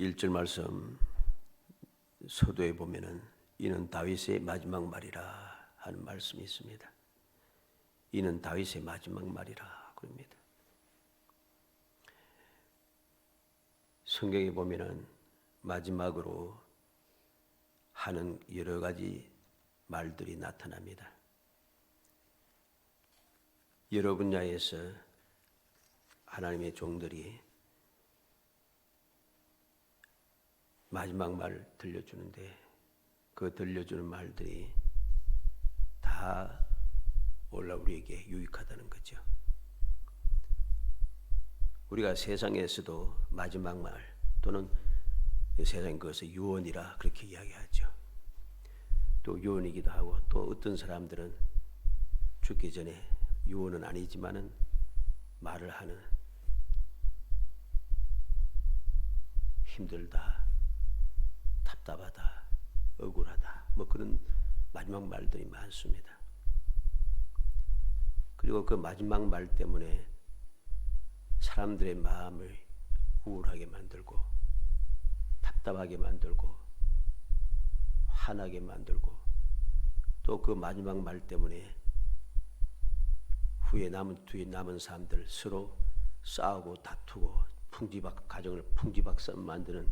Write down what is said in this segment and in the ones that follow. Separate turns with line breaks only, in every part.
1절 말씀 서도에 보면은 이는 다윗의 마지막 말이라 하는 말씀이 있습니다. 이는 다윗의 마지막 말이라 그럽니다. 성경에 보면은 마지막으로 하는 여러 가지 말들이 나타납니다. 여러 분야에서 하나님의 종들이 마지막 말 들려주는데 그 들려주는 말들이 다 원래 우리에게 유익하다는 거죠. 우리가 세상에서도 마지막 말 또는 세상 그것을 유언이라 그렇게 이야기하죠. 또 유언이기도 하고 또 어떤 사람들은 죽기 전에 유언은 아니지만은 말을 하는 힘들다, 답답하다, 억울하다 뭐 그런 마지막 말들이 많습니다. 그리고 그 마지막 말 때문에 사람들의 마음을 우울하게 만들고 답답하게 만들고 화나게 만들고 또 그 마지막 말 때문에 뒤에 남은 사람들 서로 싸우고 다투고 가정을 풍지박산 만드는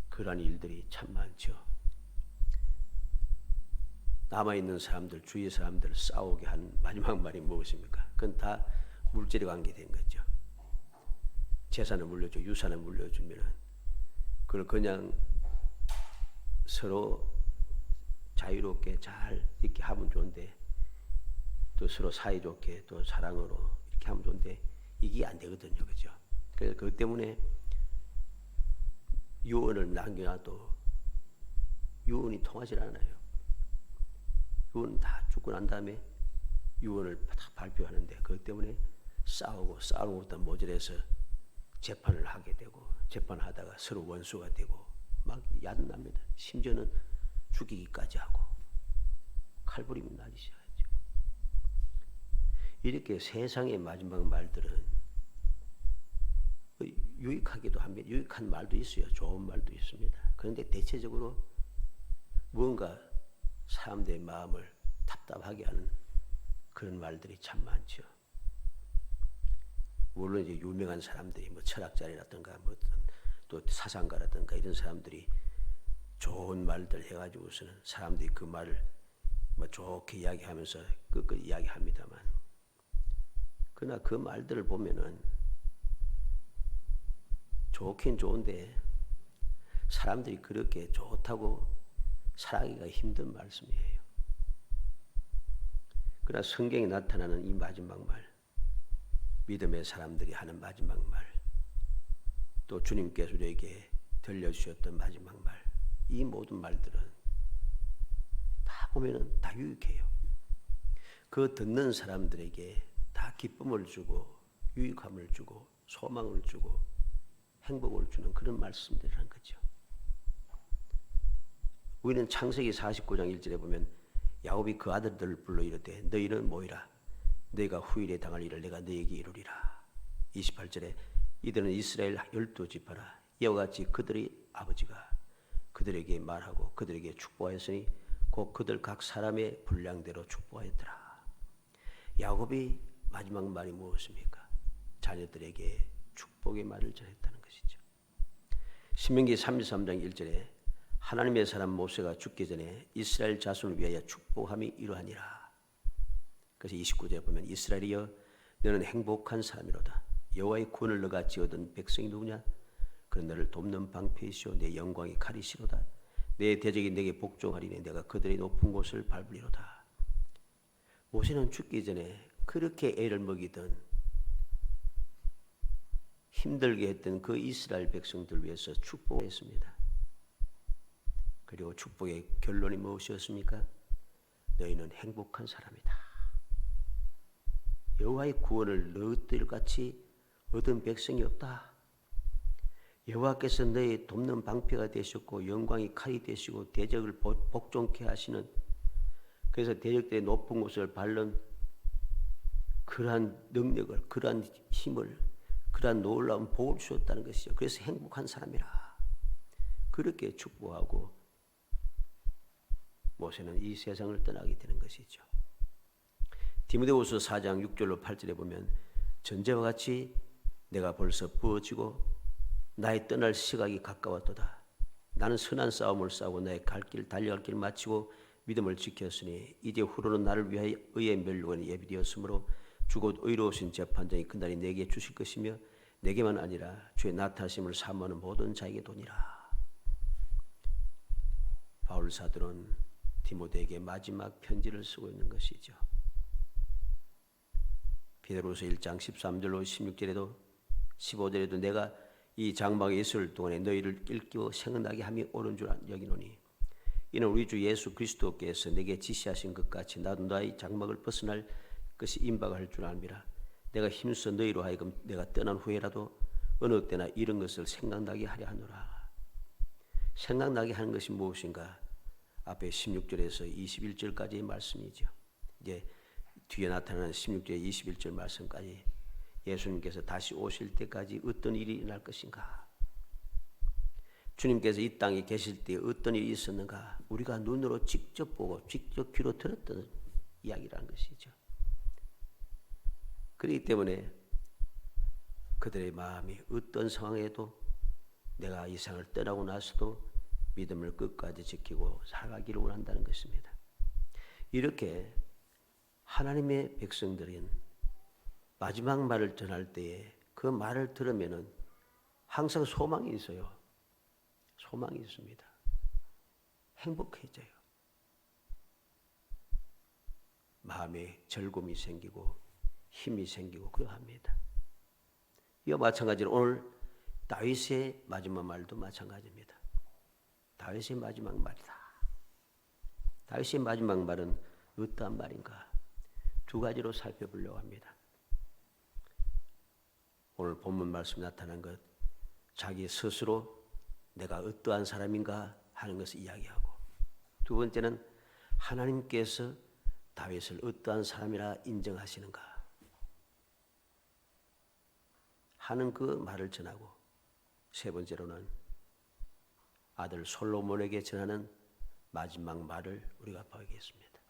그러한 일들이 참 많죠. 남아있는 사람들, 주위 사람들을 싸우게 한 마지막 말이 무엇입니까? 그건 다 물질에 관계된 거죠. 재산을 물려주고 유산을 물려주면은 그걸 그냥 서로 자유롭게 잘 이렇게 하면 좋은데 또 서로 사이좋게 또 사랑으로 이렇게 하면 좋은데 이게 안 되거든요. 그죠? 그래서 그것 때문에 유언을 남겨놔도 유언이 통하지 않아요. 유언 다 죽고 난 다음에 유언을 다 발표하는데 그것 때문에 싸우는 것보다 모자라서 재판을 하게 되고 재판하다가 서로 원수가 되고 막 야단납니다. 심지어는 죽이기까지 하고 칼부림이 나기 시작하죠. 이렇게 세상의 마지막 말들은 유익하기도 합니다. 유익한 말도 있어요. 좋은 말도 있습니다. 그런데 대체적으로 무언가 사람들의 마음을 답답하게 하는 그런 말들이 참 많죠. 물론 이제 유명한 사람들이 뭐 철학자라든가 뭐 또 사상가라든가 이런 사람들이 좋은 말들 해가지고서는 사람들이 그 말을 뭐 좋게 이야기하면서 끝끝 이야기합니다만 그러나 그 말들을 보면은 좋긴 좋은데 사람들이 그렇게 좋다고 살아가기가 힘든 말씀이에요. 그러나 성경에 나타나는 이 마지막 말, 믿음의 사람들이 하는 마지막 말, 또 주님께서 우리에게 들려주셨던 마지막 말, 이 모든 말들은 다 보면은 다 유익해요. 그 듣는 사람들에게 다 기쁨을 주고 유익함을 주고 소망을 주고 행복을 주는 그런 말씀들이라는 거죠. 우리는 창세기 49장 1절에 보면 야곱이 그 아들들을 불러 이르되 너희는 모이라 너희가 후일에 당할 일을 내가 너희에게 이루리라. 28절에 이들은 이스라엘 12지파라 이와 같이 그들의 아버지가 그들에게 말하고 그들에게 축복하였으니 곧 그들 각 사람의 분량대로 축복하였더라. 야곱이 마지막 말이 무엇입니까? 자녀들에게 축복의 말을 전했다는 것이죠. 신명기 33장 1절에 하나님의 사람 모세가 죽기 전에 이스라엘 자손을 위하여 축복함이 이러하니라. 그래서 29절에 보면 이스라엘이여 너는 행복한 사람이로다. 여호와의 구원을 너가 얻은 백성이 누구냐? 그는 너를 돕는 방패이시오 내 영광이 칼이시로다. 내 대적이 내게 복종하리니 내가 그들의 높은 곳을 밟으리로다. 모세는 죽기 전에 그렇게 애를 먹이던 힘들게 했던 그 이스라엘 백성들 위해서 축복했습니다. 그리고 축복의 결론이 무엇이었습니까? 너희는 행복한 사람이다. 여호와의 구원을 너희들 같이 얻은 백성이 없다. 여호와께서 너희 돕는 방패가 되셨고 영광이 칼이 되시고 대적을 복종케 하시는 그래서 대적들의 높은 곳을 밟는 그러한 능력을 그러한 힘을 그러한 놀라운 복을 주셨다는 것이죠. 그래서 행복한 사람이라. 그렇게 축복하고 모세는 이 세상을 떠나게 되는 것이죠. 디모데후서 4장 6절로 8절에 보면 전제와 같이 내가 벌써 부어지고 나의 떠날 시각이 가까웠도다. 나는 선한 싸움을 싸우고 나의 달려갈 길 마치고 믿음을 지켰으니 이제 후로는 나를 위하여 의의 멸류관이 예비되었으므로 주곧 의로우신 재판장이 그날이 내게 주실 것이며 내게만 아니라 주의 나타나심을 사모하는 모든 자에게 도니라. 바울 사도는 디모데에게 마지막 편지를 쓰고 있는 것이죠. 베드로서 1장 13절로 16절에도 15절에도 내가 이 장막에 있을 동안에 너희를 일깨워 생각나게 함이 옳은 줄 여기노니 이는 우리 주 예수 그리스도께서 내게 지시하신 것 같이 나도 너희 장막을 벗어날 것이 임박할 줄 압니다. 내가 힘써 너희로 하여금 내가 떠난 후에라도 어느 때나 이런 것을 생각나게 하려 하노라. 생각나게 하는 것이 무엇인가? 앞에 16절에서 21절까지의 말씀이죠. 이제 뒤에 나타나는 16절 21절 말씀까지 예수님께서 다시 오실 때까지 어떤 일이 일어날 것인가? 주님께서 이 땅에 계실 때 어떤 일이 있었는가? 우리가 눈으로 직접 보고 직접 귀로 들었던 이야기라는 것이죠. 그렇기 때문에 그들의 마음이 어떤 상황에도 내가 이 세상을 떠나고 나서도 믿음을 끝까지 지키고 살아가기를 원한다는 것입니다. 이렇게 하나님의 백성들은 마지막 말을 전할 때에 그 말을 들으면은 항상 소망이 있어요. 소망이 있습니다. 행복해져요. 마음에 즐거움이 생기고 힘이 생기고 그러합니다. 이와 마찬가지로 오늘 다윗의 마지막 말도 마찬가지입니다. 다윗의 마지막 말이다. 다윗의 마지막 말은 어떠한 말인가? 두 가지로 살펴보려고 합니다. 오늘 본문 말씀에 나타난 것, 자기 스스로 내가 어떠한 사람인가 하는 것을 이야기하고, 두 번째는 하나님께서 다윗을 어떠한 사람이라 인정하시는가 하는 그 말을 전하고, 세 번째로는 아들 솔로몬에게 전하는 마지막 말을 우리가 보겠습니다.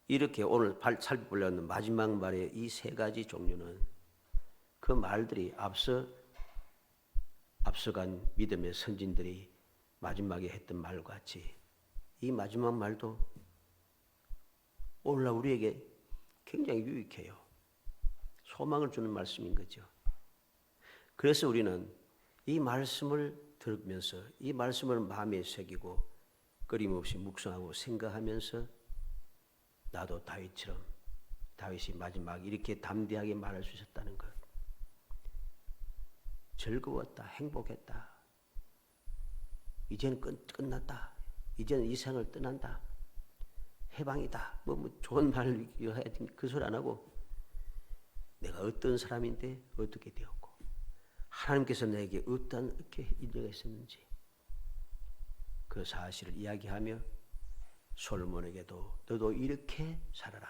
이렇게 오늘 살펴보려는 하는 마지막 말의 이 세 가지 종류는 그 말들이 앞서간 믿음의 선진들이 마지막에 했던 말과 같이 이 마지막 말도 오늘날 우리에게 굉장히 유익해요. 소망을 주는 말씀인 거죠. 그래서 우리는 이 말씀을 들으면서 이 말씀을 마음에 새기고 끊임없이 묵상하고 생각하면서 나도 다윗처럼 다윗이 마지막 이렇게 담대하게 말할 수 있었다는 것, 즐거웠다, 행복했다, 이제는 끝났다, 이제는 이 세상을 떠난다, 해방이다, 뭐 좋은 말 그 소리 안 하고 내가 어떤 사람인데 어떻게 되었고 하나님께서 내게 어떻게 인정했었는지 그 사실을 이야기하며 솔로몬에게도 너도 이렇게 살아라,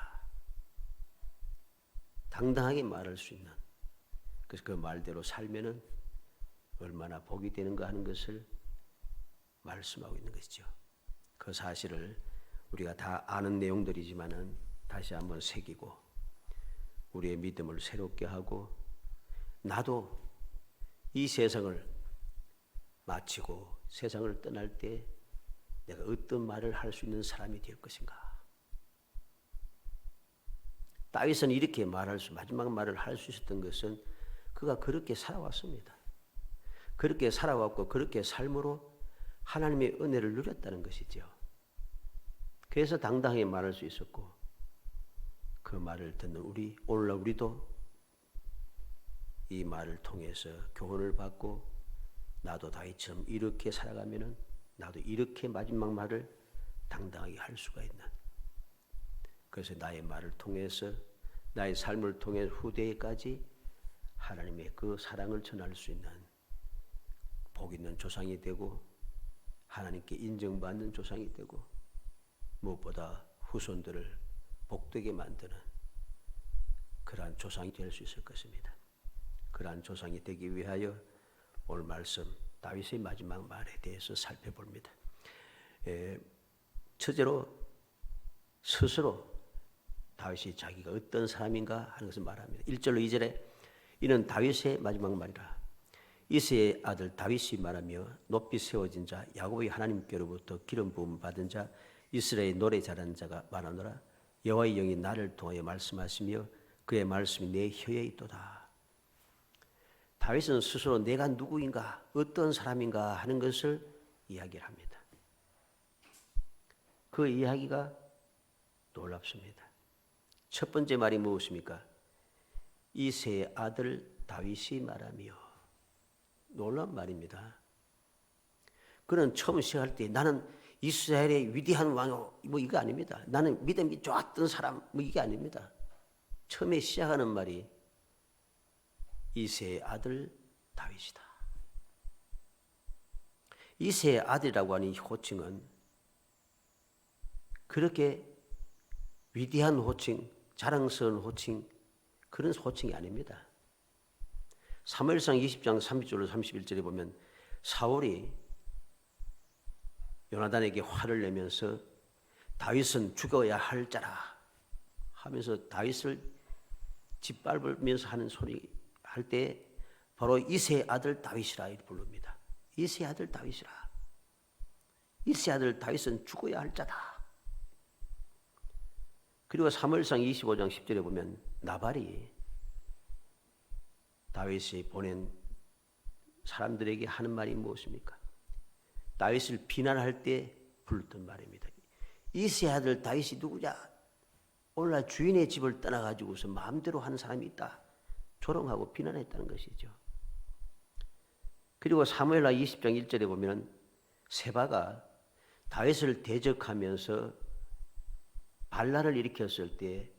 당당하게 말할 수 있는, 그래서 그 말대로 살면은 얼마나 복이 되는가 하는 것을 말씀하고 있는 것이죠. 그 사실을 우리가 다 아는 내용들이지만은 다시 한번 새기고 우리의 믿음을 새롭게 하고, 나도 이 세상을 마치고 세상을 떠날 때 내가 어떤 말을 할 수 있는 사람이 될 것인가. 다윗은 이렇게 마지막 말을 할 수 있었던 것은 그가 그렇게 살아왔습니다. 그렇게 살아왔고 그렇게 삶으로 하나님의 은혜를 누렸다는 것이죠. 그래서 당당하게 말할 수 있었고, 그 말을 듣는 오늘날 우리도 이 말을 통해서 교훈을 받고 나도 다윗처럼 이렇게 살아가면은 나도 이렇게 마지막 말을 당당하게 할 수가 있는, 그래서 나의 말을 통해서 나의 삶을 통해 후대에까지 하나님의 그 사랑을 전할 수 있는 복 있는 조상이 되고 하나님께 인정받는 조상이 되고 무엇보다 후손들을 복되게 만드는 그러한 조상이 될 수 있을 것입니다. 그러한 조상이 되기 위하여 오늘 말씀 다윗의 마지막 말에 대해서 살펴봅니다. 첫째로 스스로 다윗이 자기가 어떤 사람인가 하는 것을 말합니다. 1절로 2절에 이는 다윗의 마지막 말이라. 이새의 아들 다윗이 말하며 높이 세워진 자 야곱의 하나님께로부터 기름 부음 받은 자 이스라엘 노래 잘하는 자가 말하노라. 여호와의 영이 나를 통하여 말씀하시며 그의 말씀이 내 혀에 있도다. 다윗은 스스로 내가 누구인가 어떤 사람인가 하는 것을 이야기를 합니다. 그 이야기가 놀랍습니다. 첫 번째 말이 무엇입니까? 이새의 아들 다윗이 말하며. 놀라운 말입니다. 그는 처음 시작할 때 나는 이스라엘의 위대한 왕이요 뭐 이거 아닙니다. 나는 믿음이 좋았던 사람 뭐 이게 아닙니다. 처음에 시작하는 말이 이새의 아들 다윗이다. 이새의 아들이라고 하는 이 호칭은 그렇게 위대한 호칭, 자랑스러운 호칭 그런 호칭이 아닙니다. 사무엘상 20장 30절로 31절에 보면 사울이 요나단에게 화를 내면서 다윗은 죽어야 할 자라 하면서 다윗을 짓밟으면서 하는 소리 할 때 바로 이새의 아들 다윗이라 이렇게 부릅니다. 이새의 아들 다윗이라. 이새의 아들 다윗은 죽어야 할 자다. 그리고 사무엘상 25장 10절에 보면 나발이 다윗이 보낸 사람들에게 하는 말이 무엇입니까? 다윗을 비난할 때 불렀던 말입니다. 이새의 아들 다윗이 누구냐? 오늘날 주인의 집을 떠나가지고서 마음대로 하는 사람이 있다. 조롱하고 비난했다는 것이죠. 그리고 사무엘하 20장 1절에 보면 세바가 다윗을 대적하면서 반란을 일으켰을 때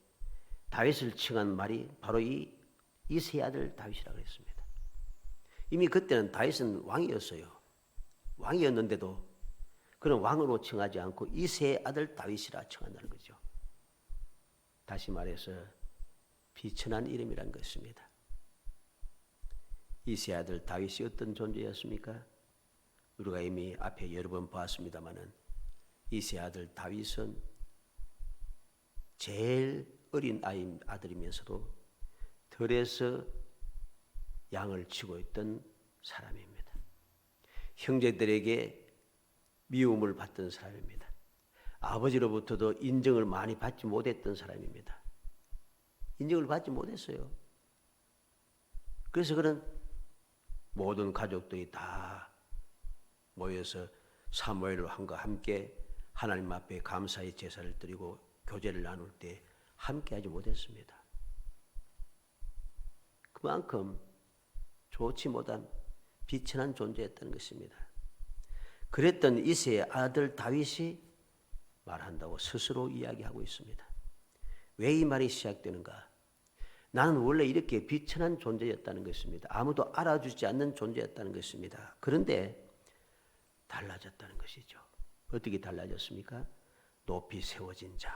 다윗을 칭한 말이 바로 이새의 아들 다윗이라고 했습니다. 이미 그때는 다윗은 왕이었어요. 왕이었는데도 그는 왕으로 칭하지 않고 이새의 아들 다윗이라 칭한다는 거죠. 다시 말해서 비천한 이름이란 것입니다. 이새의 아들 다윗이 어떤 존재였습니까? 우리가 이미 앞에 여러 번 보았습니다마는 이새의 아들 다윗은 제일 어린 아들이면서도 들에서 양을 치고 있던 사람입니다. 형제들에게 미움을 받던 사람입니다. 아버지로부터도 인정을 많이 받지 못했던 사람입니다. 인정을 받지 못했어요. 그래서 그는 모든 가족들이 다 모여서 사무엘 왕과 함께 하나님 앞에 감사의 제사를 드리고 교제를 나눌 때 함께하지 못했습니다. 그만큼 좋지 못한 비천한 존재였다는 것입니다. 그랬던 이새의 아들 다윗이 말한다고 스스로 이야기하고 있습니다. 왜 이 말이 시작되는가? 나는 원래 이렇게 비천한 존재였다는 것입니다. 아무도 알아주지 않는 존재였다는 것입니다. 그런데 달라졌다는 것이죠. 어떻게 달라졌습니까? 높이 세워진 자.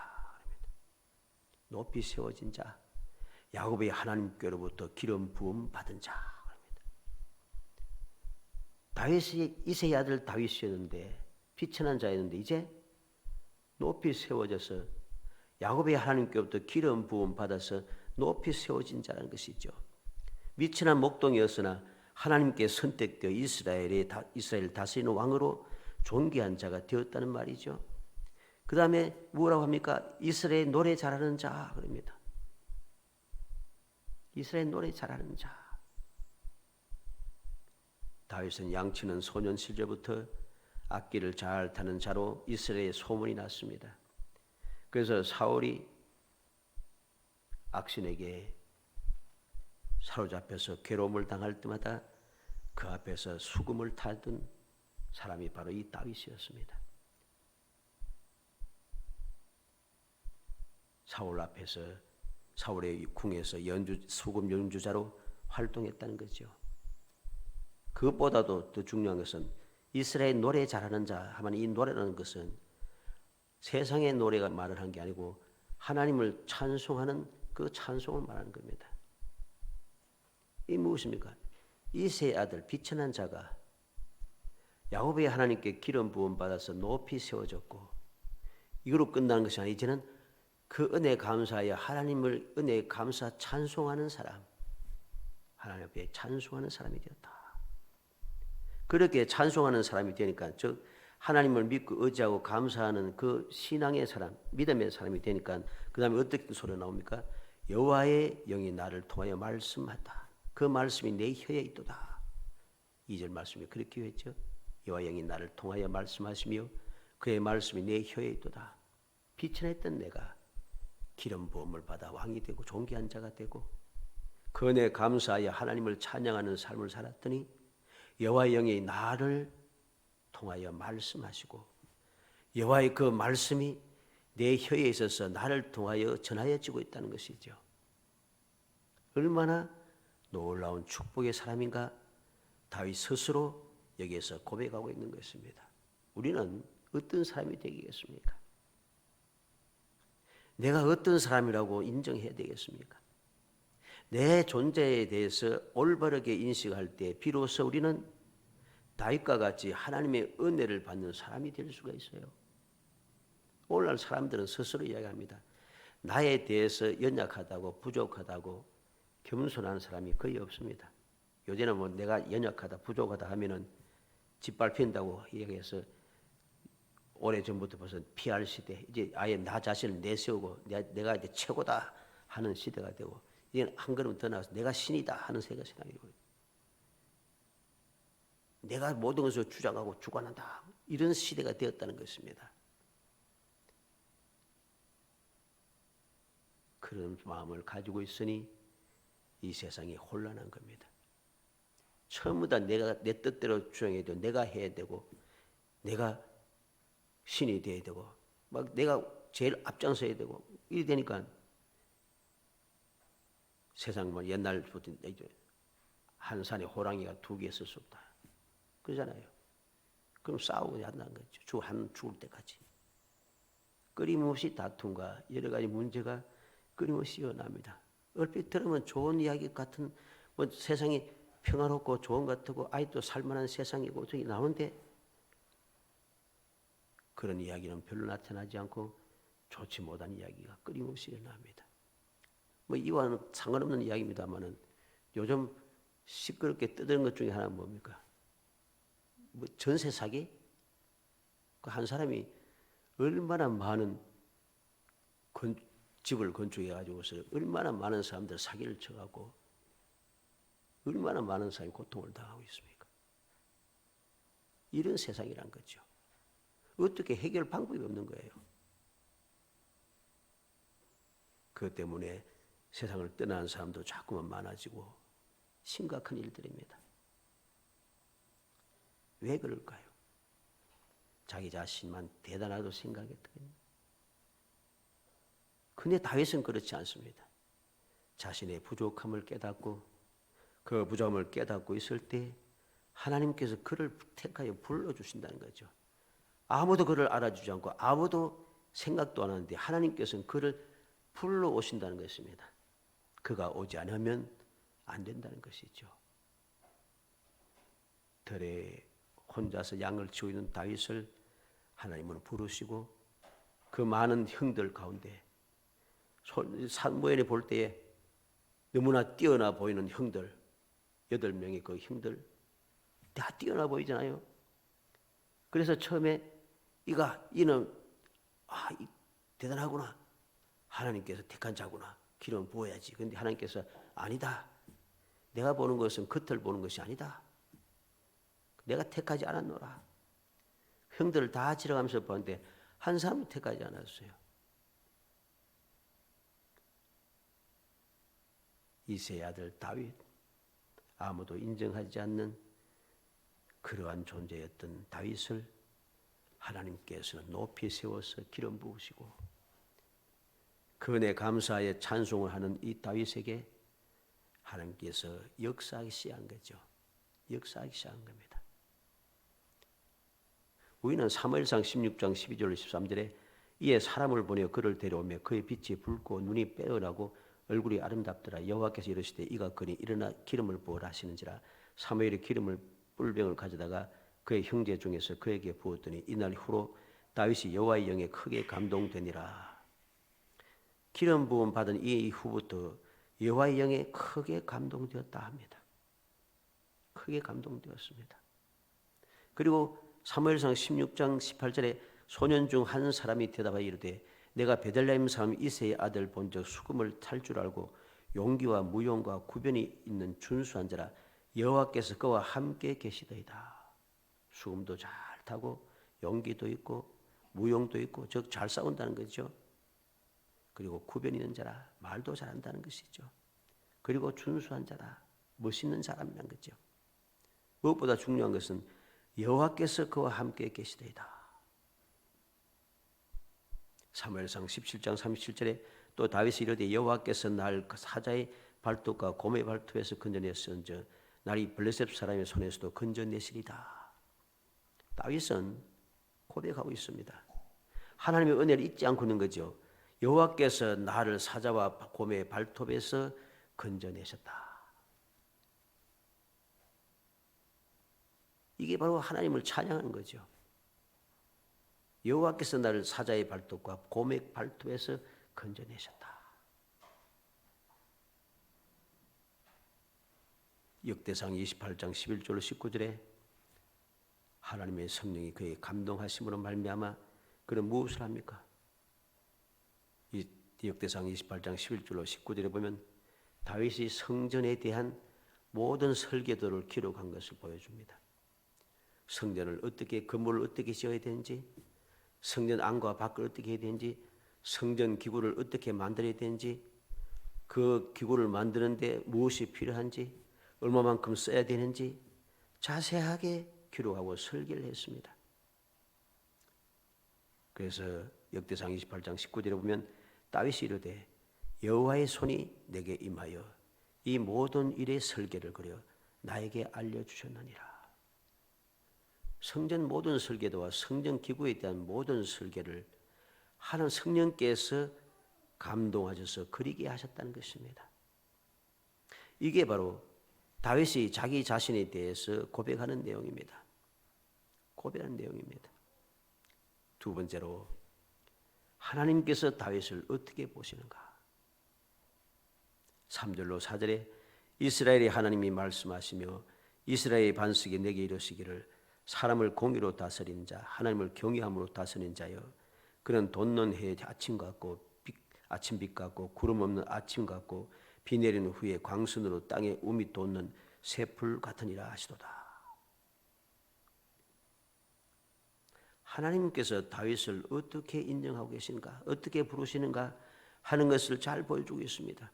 높이 세워진 자. 야곱의 하나님께로부터 기름 부음 받은 자. 다윗이 이새의 아들 다윗이었는데 비천한 자였는데 이제 높이 세워져서 야곱의 하나님께로부터 기름 부음 받아서 높이 세워진 자라는 것이죠. 미천한 목동이었으나 하나님께 선택되어 이스라엘 다스리는 왕으로 존귀한 자가 되었다는 말이죠. 그 다음에 뭐라고 합니까? 이스라엘 노래 잘하는 자 그럽니다. 이스라엘 노래 잘하는 자. 다윗은 양치는 소년 시절부터 악기를 잘 타는 자로 이스라엘에 소문이 났습니다. 그래서 사울이 악신에게 사로잡혀서 괴로움을 당할 때마다 그 앞에서 수금을 타던 사람이 바로 이 다윗이었습니다. 사울 앞에서 사울의 궁에서 수금 연주자로 활동했다는 거죠. 그것보다도 더 중요한 것은 이스라엘 노래 잘하는 자 하면 이 노래라는 것은 세상의 노래가 말을 한 게 아니고 하나님을 찬송하는 그 찬송을 말하는 겁니다. 이 무엇입니까? 이새의 아들 비천한 자가 야곱의 하나님께 기름 부음 받아서 높이 세워졌고, 이거로 끝나는 것이 아니라 이제는 그 은혜 감사하여 하나님을 은혜 감사 찬송하는 사람, 하나님 앞에 찬송하는 사람이 되었다. 그렇게 찬송하는 사람이 되니까, 즉 하나님을 믿고 의지하고 감사하는 그 신앙의 사람, 믿음의 사람이 되니까 그 다음에 어떻게 소리가 나옵니까? 여호와의 영이 나를 통하여 말씀하다. 그 말씀이 내 혀에 있도다. 2절 말씀이 그렇게 했죠. 여호와의 영이 나를 통하여 말씀하시며 그의 말씀이 내 혀에 있도다. 비천했던 내가 기름 부음을 받아 왕이 되고 존귀한 자가 되고 그 은혜에 감사하여 하나님을 찬양하는 삶을 살았더니 여호와의 영이 나를 통하여 말씀하시고 여호와의 그 말씀이 내 혀에 있어서 나를 통하여 전하여지고 있다는 것이죠. 얼마나 놀라운 축복의 사람인가 다윗 스스로 여기에서 고백하고 있는 것입니다. 우리는 어떤 사람이 되겠습니까? 내가 어떤 사람이라고 인정해야 되겠습니까? 내 존재에 대해서 올바르게 인식할 때 비로소 우리는 다윗과 같이 하나님의 은혜를 받는 사람이 될 수가 있어요. 오늘날 사람들은 스스로 이야기합니다. 나에 대해서 연약하다고 부족하다고 겸손한 사람이 거의 없습니다. 요새는 뭐 내가 연약하다 부족하다 하면은 짓밟힌다고 이야기해서 오래전부터 벌써 PR 시대, 이제 아예 나 자신을 내세우고 내가 이제 최고다 하는 시대가 되고, 이제 한 걸음 더 나가서 내가 신이다 하는 생각이 되고, 내가 모든 것을 주장하고 주관한다 이런 시대가 되었다는 것입니다. 그런 마음을 가지고 있으니 이 세상이 혼란한 겁니다. 전부 다 내가 내 뜻대로 주장해야 되고 내가 해야 되고 내가 신이 돼야 되고 막 내가 제일 앞장서야 되고 이래 되니까 세상 뭐 옛날부터 한 산에 호랑이가 두 개 있을 수 없다 그러잖아요. 그럼 싸우고 한다는 거죠. 죽을 때까지. 끊임없이 다툼과 여러 가지 문제가 끊임없이 일어납니다. 얼핏 들으면 좋은 이야기 같은 뭐 세상이 평화롭고 좋은 것 같고 아직도 살만한 세상이고 저기 나오는데 그런 이야기는 별로 나타나지 않고 좋지 못한 이야기가 끊임없이 일어납니다. 뭐 이와는 상관없는 이야기입니다만은 요즘 시끄럽게 떠드는 것 중에 하나는 뭡니까? 뭐 전세 사기? 그 한 사람이 얼마나 많은 집을 건축해 가지고서 얼마나 많은 사람들 사기를 쳐가고 얼마나 많은 사람이 고통을 당하고 있습니까? 이런 세상이란 거죠. 어떻게 해결 방법이 없는 거예요. 그것 때문에 세상을 떠나는 사람도 자꾸만 많아지고 심각한 일들입니다. 왜 그럴까요? 자기 자신만 대단하다고 생각했거든요. 근데 다윗은 그렇지 않습니다. 자신의 부족함을 깨닫고 그 부족함을 깨닫고 있을 때 하나님께서 그를 택하여 불러주신다는 거죠. 아무도 그를 알아주지 않고 아무도 생각도 안 하는데 하나님께서는 그를 불러오신다는 것입니다. 그가 오지 않으면 안 된다는 것이죠. 들에 혼자서 양을 치고 있는 다윗을 하나님은 부르시고 그 많은 형들 가운데 산모연에 볼 때에 너무나 뛰어나 보이는 형들 8명의 그 형들 다 뛰어나 보이잖아요. 그래서 처음에 이는 대단하구나. 하나님께서 택한 자구나. 기름 부어야지. 그런데 하나님께서 아니다. 내가 보는 것은 겉을 보는 것이 아니다. 내가 택하지 않았노라. 형들을 다 지나가면서 보는데 한 사람도 택하지 않았어요. 이새의 아들 다윗, 아무도 인정하지 않는 그러한 존재였던 다윗을 하나님께서는 높이 세워서 기름 부으시고 그 은혜 감사에 찬송을 하는 이 다윗에게 하나님께서 역사하기 시작한 거죠. 역사하기 시작한 겁니다. 우리는 사무엘상 16장 12절 13절에 이에 사람을 보내어 그를 데려오며 그의 빛이 붉고 눈이 빼어나고 얼굴이 아름답더라. 여호와께서 이르시되 이가 그니 일어나 기름을 부으라 하시는지라. 사무엘이 기름을 뿔병을 가져다가 그의 형제 중에서 그에게 부었더니 이날 후로 다윗이 여호와의 영에 크게 감동되니라. 기름 부음 받은 이 이후부터 여호와의 영에 크게 감동되었다 합니다. 크게 감동되었습니다. 그리고 사무엘상 16장 18절에 소년 중 한 사람이 대답하여 이르되 내가 베들레헴 사람 이새의 아들 본즉 수금을 탈 줄 알고 용기와 무용과 구변이 있는 준수한 자라 여호와께서 그와 함께 계시더이다. 수금도 잘 타고 용기도 있고 무용도 있고 즉 잘 싸운다는 거죠. 그리고 구변 있는 자라 말도 잘한다는 것이죠. 그리고 준수한 자라 멋있는 사람이라는 거죠. 무엇보다 중요한 것은 여호와께서 그와 함께 계시더이다. 사무엘상 17장 37절에 또 다윗이 이르되 여호와께서 날 사자의 발톱과 곰의 발톱에서 건져냈은즉 날이 블레셋 사람의 손에서도 건져내시리다. 다윗은 고백하고 있습니다. 하나님의 은혜를 잊지 않고 있는 거죠. 여호와께서 나를 사자와 곰의 발톱에서 건져내셨다. 이게 바로 하나님을 찬양하는 거죠. 여호와께서 나를 사자의 발톱과 곰의 발톱에서 건져내셨다. 역대상 28장 11절로 19절에 하나님의 성령이 그의 감동하심으로 말미암아 그는 무엇을 합니까? 이 역대상 28장 11절로 19절에 보면 다윗이 성전에 대한 모든 설계도를 기록한 것을 보여줍니다. 성전을 어떻게 건물을 어떻게 지어야 되는지, 성전 안과 밖을 어떻게 해야 되는지, 성전 기구를 어떻게 만들어야 되는지, 그 기구를 만드는데 무엇이 필요한지, 얼마만큼 써야 되는지 자세하게 기록하고 설계를 했습니다. 그래서 역대상 28장 19절에 보면 다윗이 이르되 여호와의 손이 내게 임하여 이 모든 일의 설계를 그려 나에게 알려주셨느니라. 성전 모든 설계도와 성전 기구에 대한 모든 설계를 하나님 성령께서 감동하셔서 그리게 하셨다는 것입니다. 이게 바로 다윗이 자기 자신에 대해서 고백하는 내용입니다. 고백하는 내용입니다. 두 번째로 하나님께서 다윗을 어떻게 보시는가? 3절로 4절에 이스라엘의 하나님이 말씀하시며 이스라엘의 반석이 내게 이르시기를 사람을 공의로 다스리는 자 하나님을 경외함으로 다스리는 자여 그는 돋는 해의 아침 같고 아침빛 같고 구름 없는 아침 같고 비 내리는 후에 광선으로 땅에 우미 돋는 새풀 같으니라 하시도다. 하나님께서 다윗을 어떻게 인정하고 계신가, 어떻게 부르시는가 하는 것을 잘 보여주고 있습니다.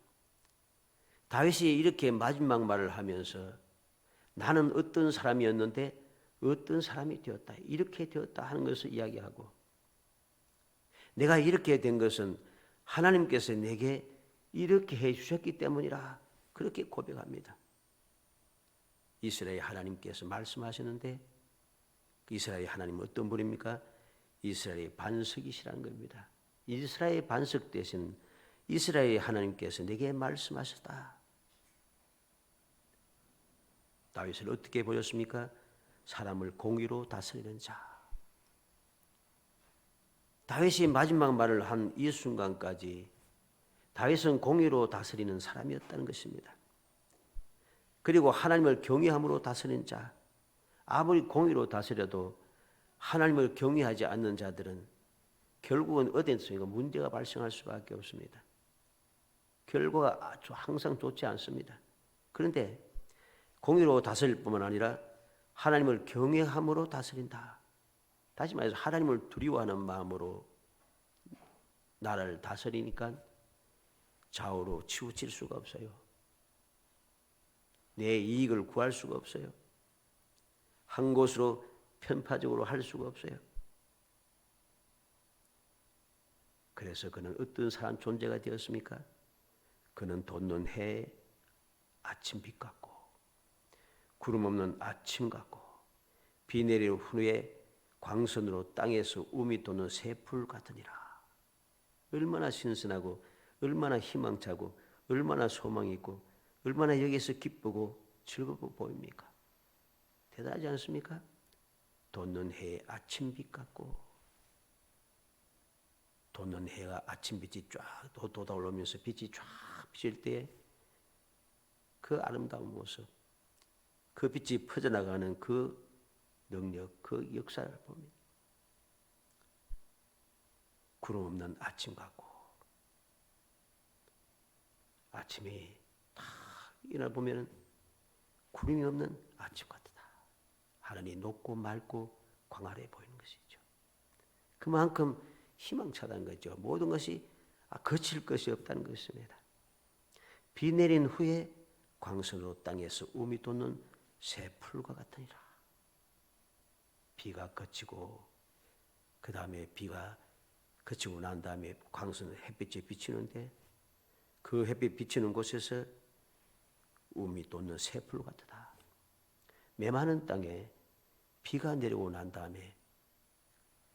다윗이 이렇게 마지막 말을 하면서 나는 어떤 사람이었는데 어떤 사람이 되었다, 이렇게 되었다 하는 것을 이야기하고 내가 이렇게 된 것은 하나님께서 내게 이렇게 해주셨기 때문이라 그렇게 고백합니다. 이스라엘 하나님께서 말씀하시는데 이스라엘 하나님은 어떤 분입니까? 이스라엘의 반석이시라는 겁니다. 이스라엘의 반석 대신 이스라엘 하나님께서 내게 말씀하셨다. 다윗을 어떻게 보였습니까? 사람을 공의로 다스리는 자. 다윗이 마지막 말을 한 이 순간까지 다윗은 공의로 다스리는 사람이었다는 것입니다. 그리고 하나님을 경외함으로 다스리는 자. 아무리 공의로 다스려도 하나님을 경외하지 않는 자들은 결국은 어디에서 문제가 발생할 수밖에 없습니다. 결과가 항상 좋지 않습니다. 그런데 공의로 다스릴 뿐만 아니라 하나님을 경외함으로 다스린다. 다시 말해서 하나님을 두려워하는 마음으로 나라를 다스리니까 좌우로 치우칠 수가 없어요. 내 이익을 구할 수가 없어요. 한 곳으로 편파적으로 할 수가 없어요. 그래서 그는 어떤 사람 존재가 되었습니까? 그는 돋는 해의 아침빛 같고 구름 없는 아침 같고 비 내리는 후에 광선으로 땅에서 우미 돋는 새풀 같으니라. 얼마나 신선하고 얼마나 희망차고 얼마나 소망이 있고 얼마나 여기서 기쁘고 즐겁고 보입니까? 대단하지 않습니까? 돋는 해의 아침빛 같고, 돋는 해가 아침빛이 쫙 돋아오르면서 빛이 쫙 비칠 때 그 아름다운 모습, 그 빛이 퍼져나가는 그 능력, 그 역사를 보면 구름 없는 아침 같고, 아침이 다 일어나 보면 구름이 없는 아침 같다. 하늘이 높고 맑고 광활해 보이는 것이죠. 그만큼 희망차다는 거죠. 모든 것이 거칠 것이 없다는 것입니다. 비 내린 후에 광선으로 땅에서 움이 돋는 새 풀과 같으니라. 비가 그치고 그 다음에 비가 그치고 난 다음에 광선 햇빛이 비치는데 그 햇빛 비치는 곳에서 움이 돋는 새 풀 같다. 메마른 땅에 비가 내리고 난 다음에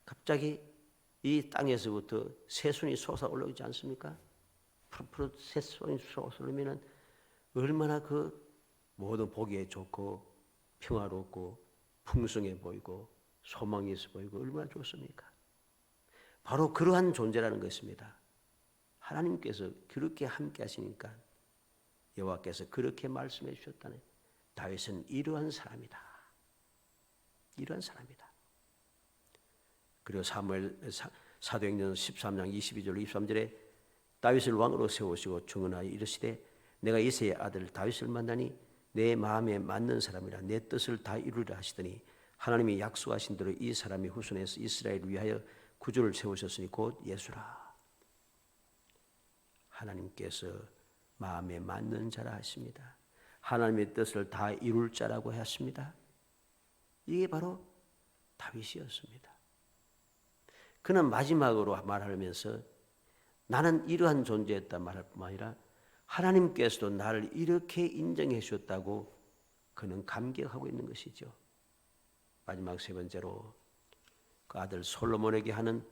갑자기 이 땅에서부터 새순이 솟아 올라오지 않습니까? 푸릇푸릇 새순이 솟아 오르면 얼마나 그 모든 보기에 좋고 평화롭고 풍성해 보이고 소망이 있어 보이고 얼마나 좋습니까? 바로 그러한 존재라는 것입니다. 하나님께서 그렇게 함께 하시니까 여호와께서 그렇게 말씀해 주셨다네. 다윗은 이러한 사람이다. 이러한 사람이다. 그리고 사도행전 13장 22절 23절에 다윗을 왕으로 세우시고 증언하여 이르시되 내가 이새의 아들 다윗을 만나니 내 마음에 맞는 사람이라 내 뜻을 다 이루리라 하시더니 하나님이 약속하신 대로 이 사람이 후손에서 이스라엘을 위하여 구주를 세우셨으니 곧 예수라. 하나님께서 마음에 맞는 자라 하십니다. 하나님의 뜻을 다 이룰 자라고 하십니다. 이게 바로 다윗이었습니다. 그는 마지막으로 말하면서 나는 이러한 존재였다 말할 뿐만 아니라 하나님께서도 나를 이렇게 인정해 주셨다고 그는 감격하고 있는 것이죠. 마지막 세 번째로 그 아들 솔로몬에게 하는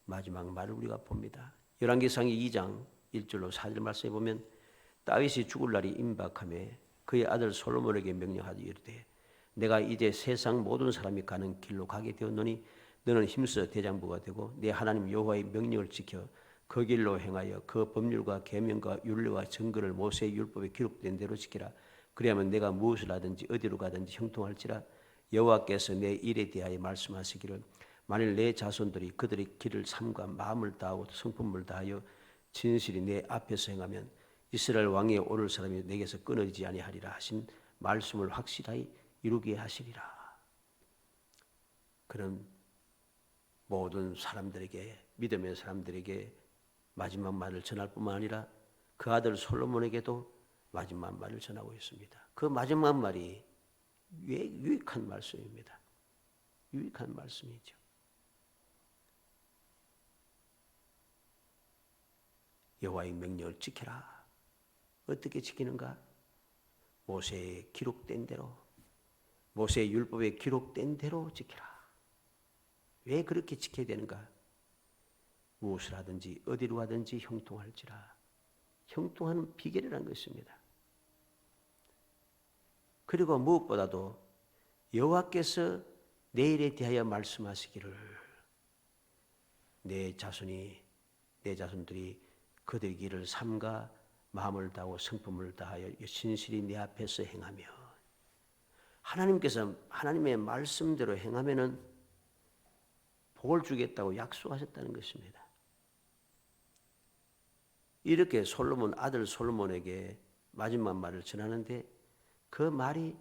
마지막 말을 우리가 봅니다. 열왕기상기 2장 1절로 4절 말씀에 보면 다윗이 죽을 날이 임박하매 그의 아들 솔로몬에게 명령하되 이르되 내가 이제 세상 모든 사람이 가는 길로 가게 되었노니 너는 힘써 대장부가 되고 내 하나님 여호와의 명령을 지켜 그 길로 행하여 그 법률과 계명과 율례와 증거를 모세의 율법에 기록된 대로 지키라. 그리하면 내가 무엇을 하든지 어디로 가든지 형통할지라. 여호와께서 내 일에 대하여 말씀하시기를 만일 내 자손들이 그들의 길을 삼가 마음을 다하고 성품을 다하여 진실이 내 앞에서 행하면 이스라엘 왕위에 오를 사람이 내게서 끊어지지 아니하리라 하신 말씀을 확실하게 이루게 하시리라. 그는 모든 사람들에게 믿음의 사람들에게 마지막 말을 전할 뿐만 아니라 그 아들 솔로몬에게도 마지막 말을 전하고 있습니다. 그 마지막 말이 유익한 말씀입니다. 유익한 말씀이죠. 여호와의 명령을 지켜라. 어떻게 지키는가? 모세에 기록된 대로, 모세의 율법에 기록된 대로 지켜라. 왜 그렇게 지켜야 되는가? 무엇을 하든지 어디로 가든지 형통할지라. 형통하는 비결이라는 것입니다. 그리고 무엇보다도 여호와께서 내 일에 대하여 말씀하시기를 내 자손들이 그들의 길을 삼가 마음을 다하고 성품을 다하여 신실히 내 앞에서 행하며 하나님께서 하나님의 말씀대로 행하면은 복을 주겠다고 약속하셨다는 것입니다. 이렇게 아들 솔로몬에게 마지막 말을 전하는데 그 말이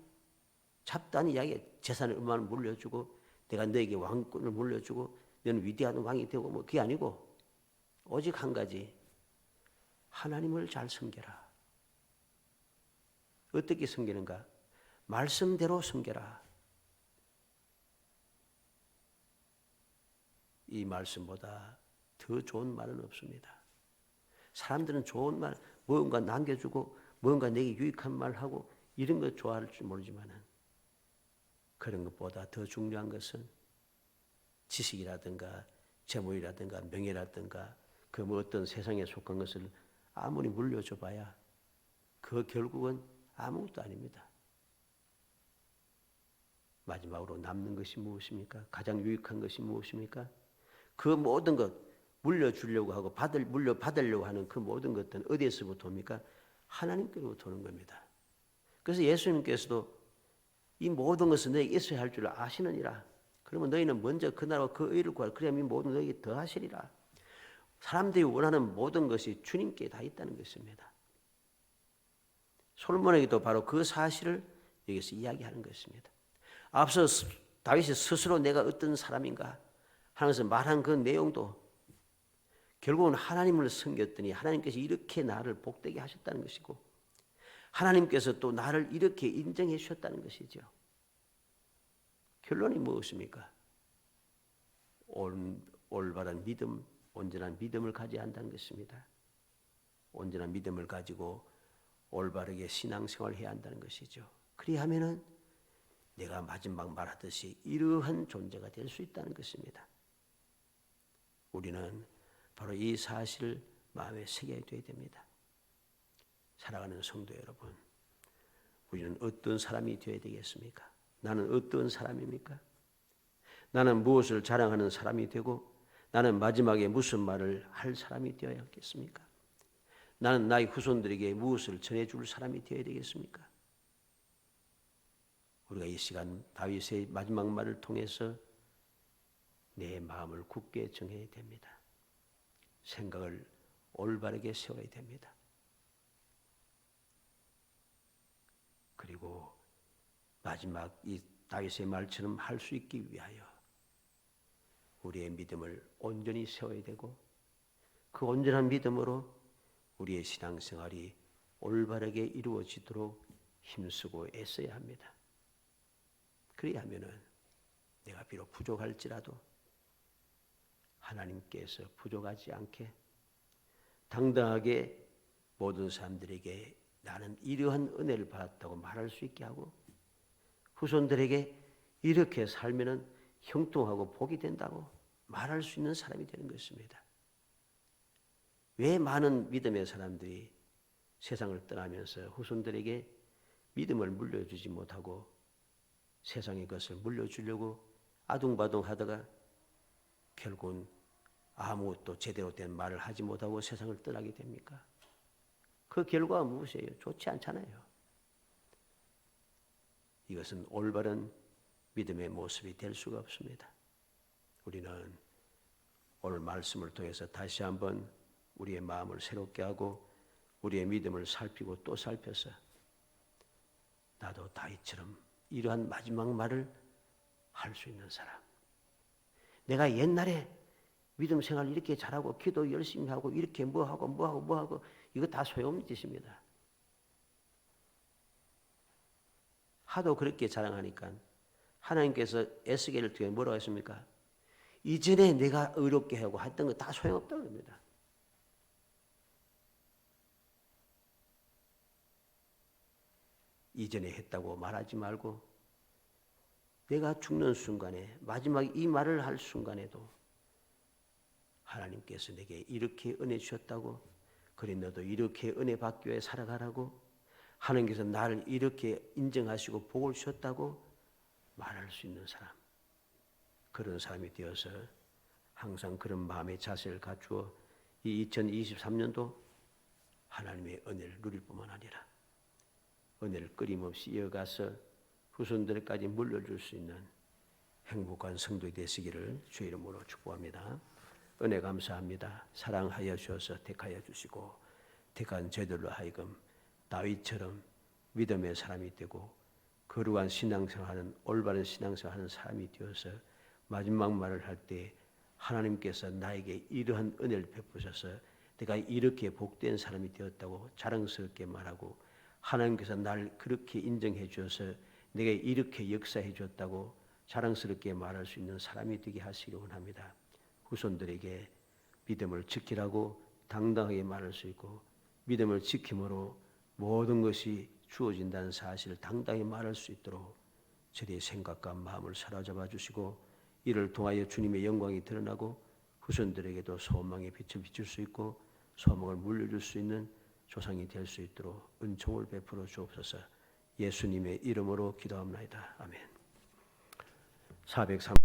잡다한 이야기, 재산을 얼마나 물려주고 내가 너에게 왕권을 물려주고 너는 위대한 왕이 되고 뭐 그게 아니고 오직 한 가지, 하나님을 잘 섬겨라. 어떻게 섬기는가? 말씀대로 섬겨라. 이 말씀보다 더 좋은 말은 없습니다. 사람들은 좋은 말, 뭔가 남겨주고 뭔가 내게 유익한 말하고 이런 거 좋아할 줄 모르지만 그런 것보다 더 중요한 것은 지식이라든가 재물이라든가 명예라든가 그 뭐 어떤 세상에 속한 것을 아무리 물려줘 봐야 그 결국은 아무것도 아닙니다. 마지막으로 남는 것이 무엇입니까? 가장 유익한 것이 무엇입니까? 그 모든 것 물려주려고 하고 물려받으려고 하는 그 모든 것들은 어디에서부터 옵니까? 하나님께로부터 오는 겁니다. 그래서 예수님께서도 이 모든 것은 너에게 있어야 할 줄 아시느니라. 그러면 너희는 먼저 그 나라와 그 의를 구하라. 그래야 이 모든 너에게 더하시리라. 사람들이 원하는 모든 것이 주님께 다 있다는 것입니다. 솔로몬에게도 바로 그 사실을 여기서 이야기하는 것입니다. 앞서 다윗이 스스로 내가 어떤 사람인가 하면서 말한 그 내용도 결국은 하나님을 섬겼더니 하나님께서 이렇게 나를 복되게 하셨다는 것이고 하나님께서 또 나를 이렇게 인정해 주셨다는 것이죠. 결론이 무엇입니까? 올바른 믿음, 온전한 믿음을 가져야 한다는 것입니다. 온전한 믿음을 가지고 올바르게 신앙생활을 해야 한다는 것이죠. 그리하면은 내가 마지막 말하듯이 이러한 존재가 될 수 있다는 것입니다. 우리는 바로 이 사실을 마음에 새겨야 됩니다. 사랑하는 성도 여러분, 우리는 어떤 사람이 되어야 되겠습니까? 나는 어떤 사람입니까? 나는 무엇을 자랑하는 사람이 되고 나는 마지막에 무슨 말을 할 사람이 되어야 하겠습니까? 나는 나의 후손들에게 무엇을 전해줄 사람이 되어야 되겠습니까? 우리가 이 시간 다윗의 마지막 말을 통해서 내 마음을 굳게 정해야 됩니다. 생각을 올바르게 세워야 됩니다. 그리고 마지막 이 다윗의 말처럼 할 수 있기 위하여 우리의 믿음을 온전히 세워야 되고 그 온전한 믿음으로 우리의 신앙생활이 올바르게 이루어지도록 힘쓰고 애써야 합니다. 그리하면은 내가 비록 부족할지라도 하나님께서 부족하지 않게 당당하게 모든 사람들에게 나는 이러한 은혜를 받았다고 말할 수 있게 하고 후손들에게 이렇게 살면은 형통하고 복이 된다고 말할 수 있는 사람이 되는 것입니다. 왜 많은 믿음의 사람들이 세상을 떠나면서 후손들에게 믿음을 물려주지 못하고 세상의 것을 물려주려고 아둥바둥하다가 결국은 아무것도 제대로 된 말을 하지 못하고 세상을 떠나게 됩니까? 그 결과가 무엇이에요? 좋지 않잖아요. 이것은 올바른 믿음의 모습이 될 수가 없습니다. 우리는 오늘 말씀을 통해서 다시 한번 우리의 마음을 새롭게 하고 우리의 믿음을 살피고 또 살펴서 나도 다윗처럼 이러한 마지막 말을 할 수 있는 사람. 내가 옛날에 믿음 생활 이렇게 잘하고 기도 열심히 하고 이렇게 뭐하고 이거 다 소용없는 짓입니다. 하도 그렇게 자랑하니까 하나님께서 에스겔을 통해 뭐라고 했습니까? 이전에 내가 의롭게 하고 했던 거 다 소용없다고 합니다. 이전에 했다고 말하지 말고 내가 죽는 순간에 마지막 이 말을 할 순간에도 하나님께서 내게 이렇게 은혜 주셨다고 그래 너도 이렇게 은혜 받기 위해 살아가라고 하나님께서 나를 이렇게 인정하시고 복을 주셨다고 말할 수 있는 사람 그런 사람이 되어서 항상 그런 마음의 자세를 갖추어 이 2023년도 하나님의 은혜를 누릴 뿐만 아니라 은혜를 끊임없이 이어가서 후손들까지 물려줄 수 있는 행복한 성도이 되시기를 주의 이름으로 축복합니다. 은혜 감사합니다. 사랑하여 주셔서 택하여 주시고 택한 저희들로 하여금 다윗처럼 믿음의 사람이 되고 거룩한 신앙생활하는 올바른 신앙생활하는 사람이 되어서 마지막 말을 할 때 하나님께서 나에게 이러한 은혜를 베푸셔서 내가 이렇게 복된 사람이 되었다고 자랑스럽게 말하고 하나님께서 나를 그렇게 인정해 주셔서 내게 이렇게 역사해 주었다고 자랑스럽게 말할 수 있는 사람이 되게 하시기 원합니다. 후손들에게 믿음을 지키라고 당당하게 말할 수 있고 믿음을 지킴으로 모든 것이 주어진다는 사실을 당당히 말할 수 있도록 저희의 생각과 마음을 사로잡아 주시고 이를 통하여 주님의 영광이 드러나고 후손들에게도 소망의 빛을 비출 수 있고 소망을 물려줄 수 있는 조상이 될 수 있도록 은총을 베풀어 주옵소서. 예수님의 이름으로 기도합니다. 아멘. 403